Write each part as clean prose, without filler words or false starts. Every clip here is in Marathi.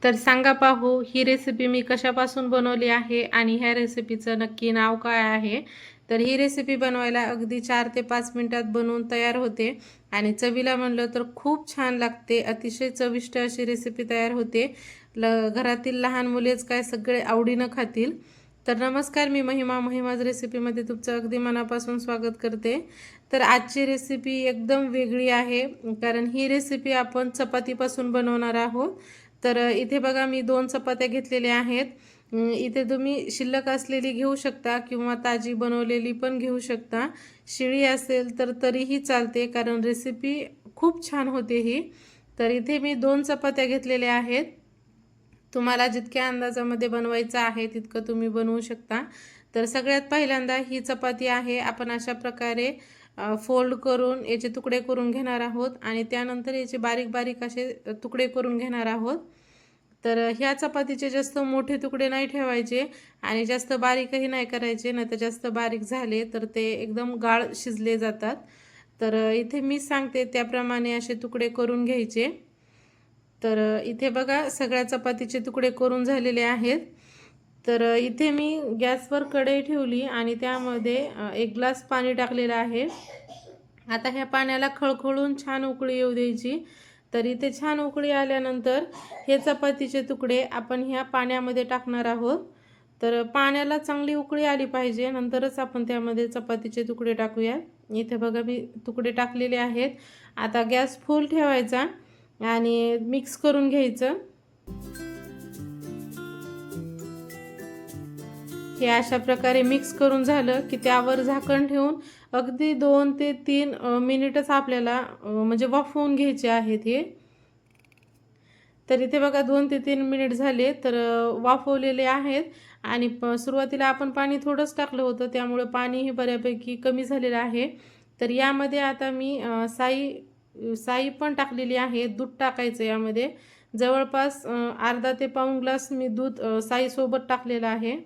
तर सांगा पाहू ही रेसिपी मी कशापासून बनवली आहे आणि ह्या रेसिपीचं नक्की नाव काय आहे। तर ही रेसिपी बनवायला अगदी 4 ते 5 मिनिटात बनवून तयार होते आणि चवीला म्हणलं तर खूप छान लागते। अतिशय चविष्ट अशी रेसिपी तयार होते। घरातील लहान मुलेच काय सगळे आवडीनं खातील। तर नमस्कार, मी महिमाज रेसिपीमध्ये तुमचं अगदी मनापासून स्वागत करते। तर आजची रेसिपी एकदम वेगळी आहे, कारण ही रेसिपी आपण चपातीपासून बनवणार आहोत। तर इथे बघा मी 2 चपात्या घेतलेल्या आहेत। इथे तुम्ही शिल्लक असलेली घेऊ शकता किंवा ताजी बनवलेली पण घेऊ शकता। शिळी असेल तर तरीही चालते, कारण रेसिपी खूप छान होते ही। तर इथे मी 2 चपात्या घेतलेल्या आहेत। तुम्हाला जितक्या अंदाजामध्ये बनवायचं आहे तितकं तुम्ही बनवू शकता। तर सगळ्यात पहिल्यांदा ही चपाती आहे आपण अशा प्रकारे फोल्ड करून याचे तुकडे करून घेणार आहोत आणि त्यानंतर याचे बारीक बारीक असे तुकडे करून घेणार आहोत। तर ह्या चपातीचे जास्त मोठे तुकडे नाही ठेवायचे आणि जास्त बारीकही नाही करायचे, नाही तर जास्त बारीक झाले तर ते एकदम गाळ शिजले जातात। तर इथे मी सांगते त्याप्रमाणे असे तुकडे करून घ्यायचे। तर इथे बघा सगळ्या चपातीचे तुकडे करून झालेले आहेत। तर इथे मी गॅसवर कढई ठेवली आणि त्यामध्ये 1 ग्लास पाणी टाकलेलं आहे। आता ह्या पाण्याला खळखळून छान उकळी येऊ द्यायची। तर इथे छान उकळी आल्यानंतर हे चपातीचे तुकडे आपण ह्या पाण्यामध्ये टाकणार आहोत। तर पाण्याला चांगली उकळी आली पाहिजे, नंतरच आपण त्यामध्ये चपातीचे तुकडे टाकूया। इथे बघा मी तुकडे टाकलेले आहेत। आता गॅस फुल ठेवायचा आणि मिक्स करून घ्यायचं। हे अशा प्रकारे मिक्स करून झालं की त्यावर झाकण ठेवून अगदी 2 ते 3 मिनिटच आपल्याला म्हणजे वाफवून घ्यायचे आहेत हे। तर इथे बघा 2 ते 3 मिनिट झाले, तर वाफवलेले आहेत आणि सुरुवातीला आपण पाणी थोडंच टाकलं होतं, त्यामुळे पाणीही बऱ्यापैकी कमी झालेलं आहे। तर यामध्ये आता मी साई पण टाकलेली आहे। दूध टाकायचं यामध्ये जवळपास अर्धा ते पाऊण ग्लास मी दूध साईसोबत टाकलेलं आहे।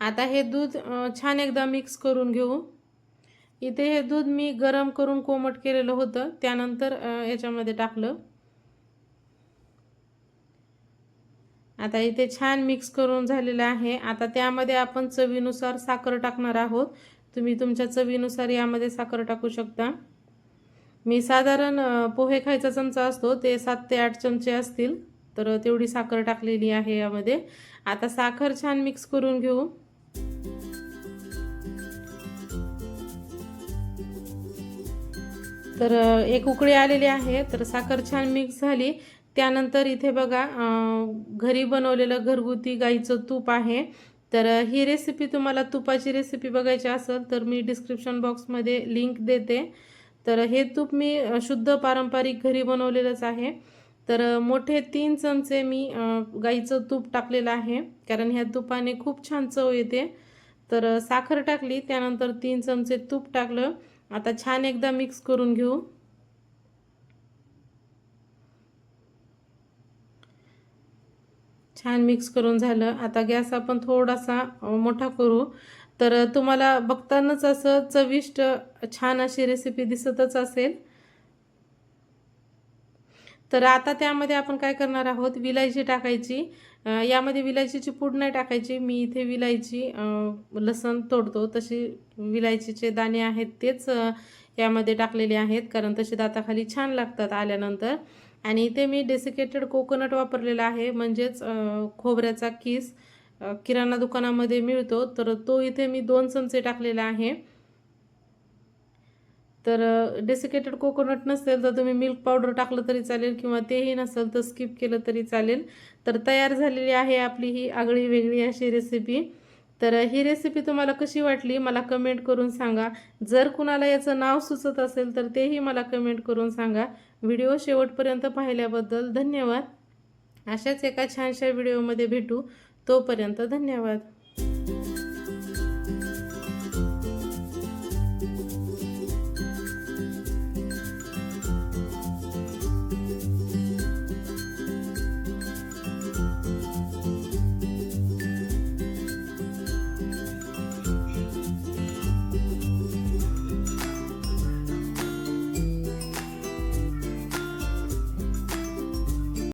आता हे दूध छान एकदा मिक्स करून घेऊ। इथे हे दूध मी गरम करून कोमट केलेलं होतं, त्यानंतर याच्यामध्ये टाकलं। आता इथे छान मिक्स करून झालेलं आहे। आता त्यामध्ये आपण चवीनुसार साखर टाकणार आहोत। तुम्ही तुमच्या चवीनुसार यामध्ये साखर टाकू शकता। मी साधारण पोहे खायचा चमचा असतो ते 7 ते 8 चमचे असतील, तर तेवढी साखर टाकलेली आहे यामध्ये। आता साखर छान मिक्स करून घेऊ। तर एक उकळी आलेली आहे, तर साखर छान मिक्स झाली। त्यानंतर इथे बघा घरी बनवलेलं घरगुती गाईचं तूप आहे। तर ही रेसिपी तुम्हाला तुपाची रेसिपी बघायची असेल तर मी डिस्क्रिप्शन बॉक्समध्ये लिंक देते। तर हे तूप मी शुद्ध पारंपरिक घरी बनवलेलंच आहे। तर मोठे 3 चमचे मी गाईचं तूप टाकलेलं आहे, कारण ह्या तुपाने खूप छान चव येते। तर साखर टाकली, त्यानंतर 3 चमचे तूप टाकलं। आता छान एकदा मिक्स करून घेऊ। छान मिक्स करून झालं। आता गॅस आपण थोडासा मोठा करू। तर तुम्हाला बघतानाच असं चविष्ट छान अशी रेसिपी दिसतच असेल। तर आता त्यामध्ये आपण काय करणार आहोत, विलायची टाकायची। यामध्ये विलायचीची पूड नाही टाकायची, मी इथे विलायची लसण तोडतो तशी विलायचीचे दाणे आहेत तेच यामध्ये टाकलेले आहेत, कारण तसे दाताखाली छान लागतात आल्यानंतर। आणि इथे मी डेसिकेटेड कोकोनट वापरलेला आहे, म्हणजेच खोबऱ्याचा किस किराणा दुकानामध्ये मिळतो, तर तो इथे मी 2 चमचे टाकलेला आहे। तर डेसिकेटेड कोकोनट नसेल तर तुम्ही मिल्क पावडर टाकलं तरी चालेल, किंवा तेही नसेल तर स्किप केलं तरी चालेल। तर तयार झालेली आहे आपली ही आगळी वेगळी अशी रेसिपी। तर ही रेसिपी तुम्हाला कशी वाटली मला कमेंट करून सांगा। जर कुणाला याचं नाव सुचत असेल तर तेही मला कमेंट करून सांगा। व्हिडिओ शेवटपर्यंत पाहिल्याबद्दल धन्यवाद। अशाच एका छानशा व्हिडिओमध्ये भेटू, तोपर्यंत धन्यवाद।